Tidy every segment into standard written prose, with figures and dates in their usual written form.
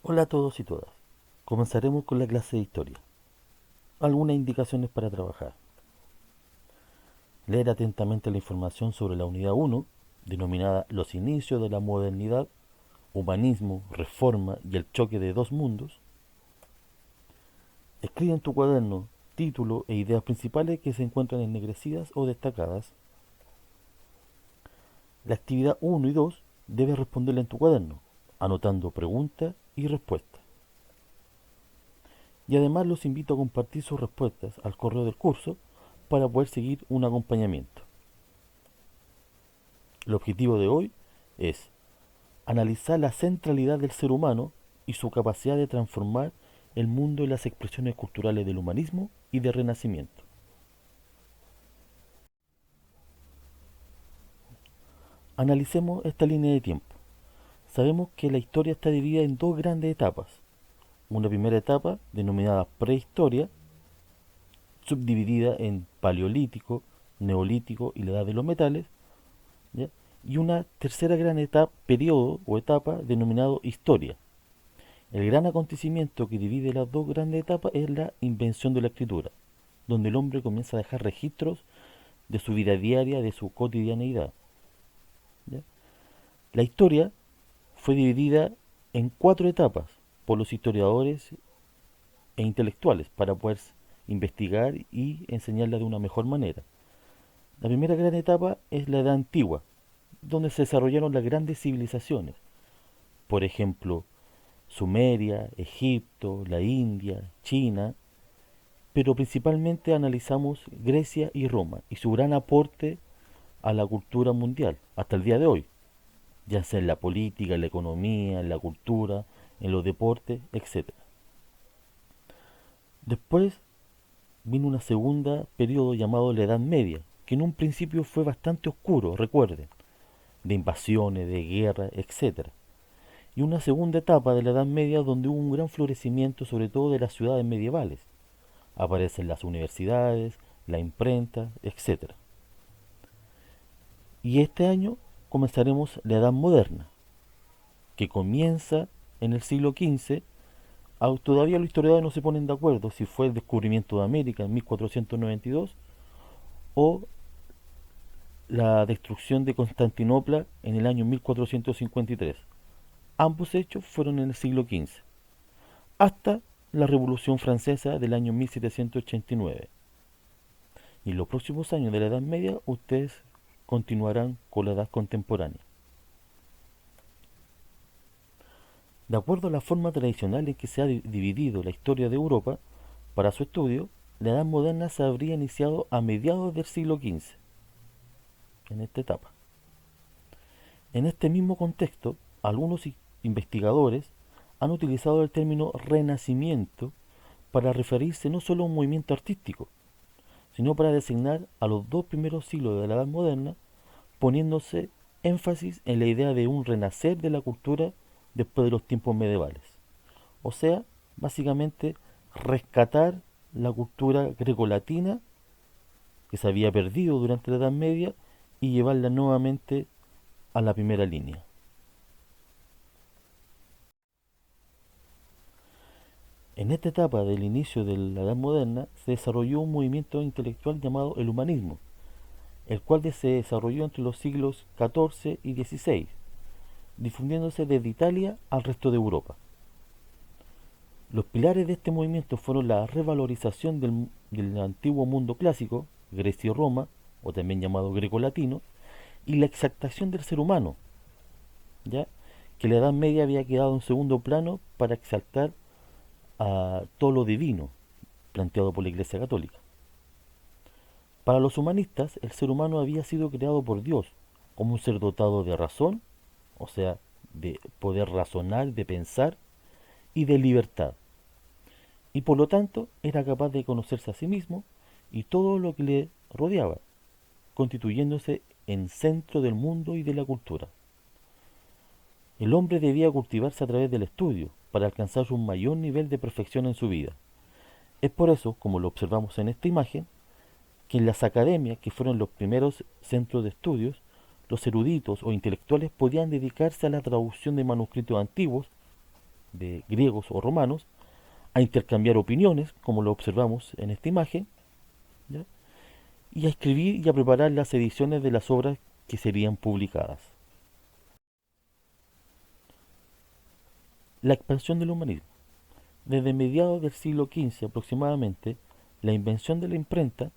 Hola a todos y todas. Comenzaremos con la clase de historia. Algunas indicaciones para trabajar. Leer atentamente la información sobre la unidad 1, denominada Los inicios de la modernidad, humanismo, reforma y el choque de dos mundos. Escribe en tu cuaderno título e ideas principales que se encuentran ennegrecidas o destacadas. La actividad 1 y 2 debes responderla en tu cuaderno, anotando preguntas y respuestas. Y además los invito a compartir sus respuestas al correo del curso para poder seguir un acompañamiento. El objetivo de hoy es analizar la centralidad del ser humano y su capacidad de transformar el mundo y las expresiones culturales del humanismo y del renacimiento. Analicemos esta línea de tiempo. Sabemos que la historia está dividida en dos grandes etapas. Una primera etapa denominada prehistoria, subdividida en paleolítico, neolítico y la edad de los metales, ¿ya? Y una tercera gran etapa, periodo o etapa denominado historia. El gran acontecimiento que divide las dos grandes etapas es la invención de la escritura, donde el hombre comienza a dejar registros de su vida diaria, de su cotidianeidad. ¿Ya? La historia fue dividida en cuatro etapas por los historiadores e intelectuales para poder investigar y enseñarla de una mejor manera. La primera gran etapa es la Edad Antigua, donde se desarrollaron las grandes civilizaciones, por ejemplo, Sumeria, Egipto, la India, China, pero principalmente analizamos Grecia y Roma y su gran aporte a la cultura mundial hasta el día de hoy, ya sea en la política, en la economía, en la cultura, en los deportes, etc. Después vino una segunda periodo llamado la Edad Media, que en un principio fue bastante oscuro, recuerden, de invasiones, de guerra, etc. Y una segunda etapa de la Edad Media donde hubo un gran florecimiento sobre todo de las ciudades medievales. Aparecen las universidades, la imprenta, etc. Y este año comenzaremos la Edad Moderna, que comienza en el siglo XV. Todavía los historiadores no se ponen de acuerdo si fue el descubrimiento de América en 1492 o la destrucción de Constantinopla en el año 1453. Ambos hechos fueron en el siglo XV, hasta la Revolución Francesa del año 1789. Y en los próximos años de la Edad Media ustedes continuarán con la Edad Contemporánea. De acuerdo a la forma tradicional en que se ha dividido la historia de Europa, para su estudio, la Edad Moderna se habría iniciado a mediados del siglo XV, en esta etapa. En este mismo contexto, algunos investigadores han utilizado el término renacimiento para referirse no solo a un movimiento artístico, sino para designar a los dos primeros siglos de la Edad Moderna, poniéndose énfasis en la idea de un renacer de la cultura después de los tiempos medievales. O sea, básicamente rescatar la cultura grecolatina que se había perdido durante la Edad Media y llevarla nuevamente a la primera línea. En esta etapa del inicio de la Edad Moderna se desarrolló un movimiento intelectual llamado el humanismo, el cual se desarrolló entre los siglos XIV y XVI, difundiéndose desde Italia al resto de Europa. Los pilares de este movimiento fueron la revalorización del antiguo mundo clásico, Grecia y Roma, o también llamado greco-latino, y la exaltación del ser humano, ya que la Edad Media había quedado en segundo plano para exaltar a todo lo divino planteado por la Iglesia Católica. Para los humanistas, el ser humano había sido creado por Dios como un ser dotado de razón, o sea, de poder razonar, de pensar y de libertad. Y por lo tanto era capaz de conocerse a sí mismo y todo lo que le rodeaba, constituyéndose en centro del mundo y de la cultura. El hombre debía cultivarse a través del estudio para alcanzar un mayor nivel de perfección en su vida. Es por eso, como lo observamos en esta imagen, que en las academias, que fueron los primeros centros de estudios, los eruditos o intelectuales podían dedicarse a la traducción de manuscritos antiguos de griegos o romanos, a intercambiar opiniones, como lo observamos en esta imagen, ¿ya? Y a escribir y a preparar las ediciones de las obras que serían publicadas. La expansión del humanismo. Desde mediados del siglo XV aproximadamente, la invención de la imprenta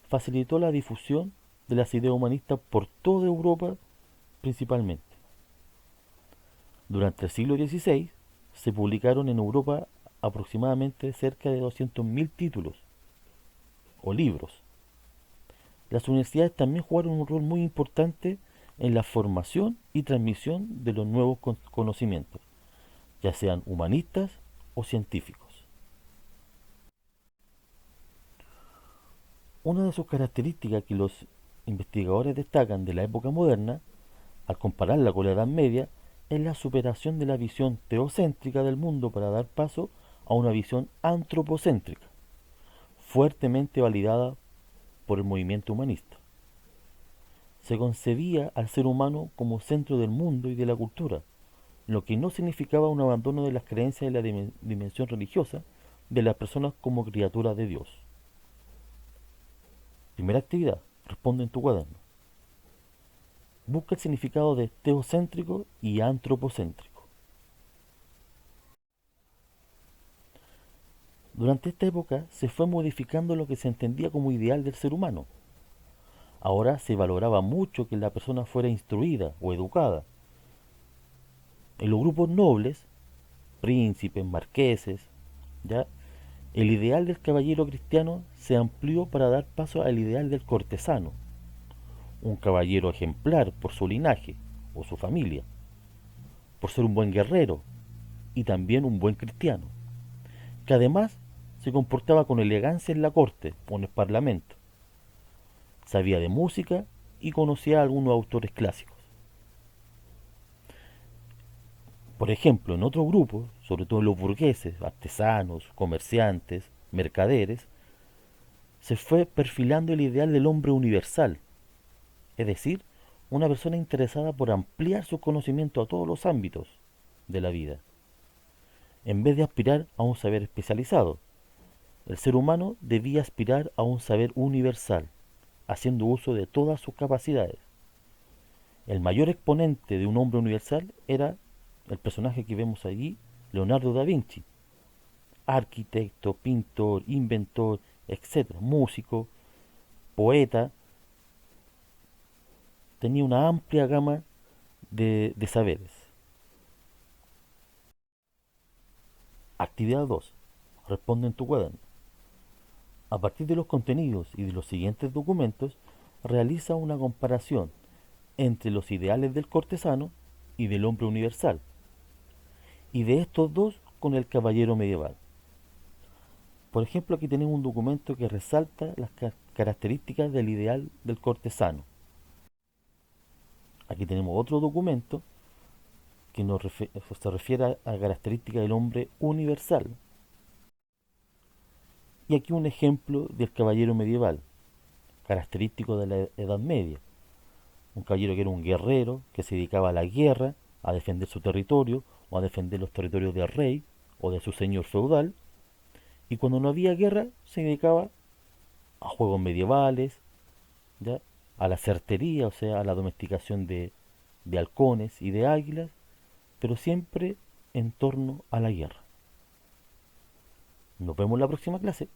facilitó la difusión de las ideas humanistas por toda Europa principalmente. Durante el siglo XVI se publicaron en Europa aproximadamente cerca de 200.000 títulos o libros. Las universidades también jugaron un rol muy importante en la formación y transmisión de los nuevos conocimientos, ya sean humanistas o científicos. Una de sus características que los investigadores destacan de la época moderna, al compararla con la Edad Media, es la superación de la visión teocéntrica del mundo para dar paso a una visión antropocéntrica, fuertemente validada por el movimiento humanista. Se concebía al ser humano como centro del mundo y de la cultura, lo que no significaba un abandono de las creencias de la dimensión religiosa de las personas como criaturas de Dios. Primera actividad, responde en tu cuaderno. Busca el significado de teocéntrico y antropocéntrico. Durante esta época se fue modificando lo que se entendía como ideal del ser humano. Ahora se valoraba mucho que la persona fuera instruida o educada. En los grupos nobles, príncipes, marqueses, ¿ya? El ideal del caballero cristiano se amplió para dar paso al ideal del cortesano, un caballero ejemplar por su linaje o su familia, por ser un buen guerrero y también un buen cristiano, que además se comportaba con elegancia en la corte o en el parlamento, sabía de música y conocía a algunos autores clásicos. Por ejemplo, en otros grupos, sobre todo los burgueses, artesanos, comerciantes, mercaderes, se fue perfilando el ideal del hombre universal, es decir, una persona interesada por ampliar su conocimiento a todos los ámbitos de la vida, en vez de aspirar a un saber especializado. El ser humano debía aspirar a un saber universal, haciendo uso de todas sus capacidades. El mayor exponente de un hombre universal era el personaje que vemos allí, Leonardo da Vinci, arquitecto, pintor, inventor, etc., músico, poeta, tenía una amplia gama de saberes. Actividad 2. Responde en tu cuaderno. A partir de los contenidos y de los siguientes documentos, realiza una comparación entre los ideales del cortesano y del hombre universal, y de estos dos con el caballero medieval. Por ejemplo, aquí tenemos un documento que resalta las características del ideal del cortesano. Aquí tenemos otro documento que se refiere a características del hombre universal. Y aquí un ejemplo del caballero medieval, característico de la Edad Media. Un caballero que era un guerrero, que se dedicaba a la guerra, a defender su territorio o a defender los territorios del rey o de su señor feudal. Y cuando no había guerra, se dedicaba a juegos medievales, ¿ya? A la certería, o sea, a la domesticación de halcones y de águilas, pero siempre en torno a la guerra. Nos vemos en la próxima clase.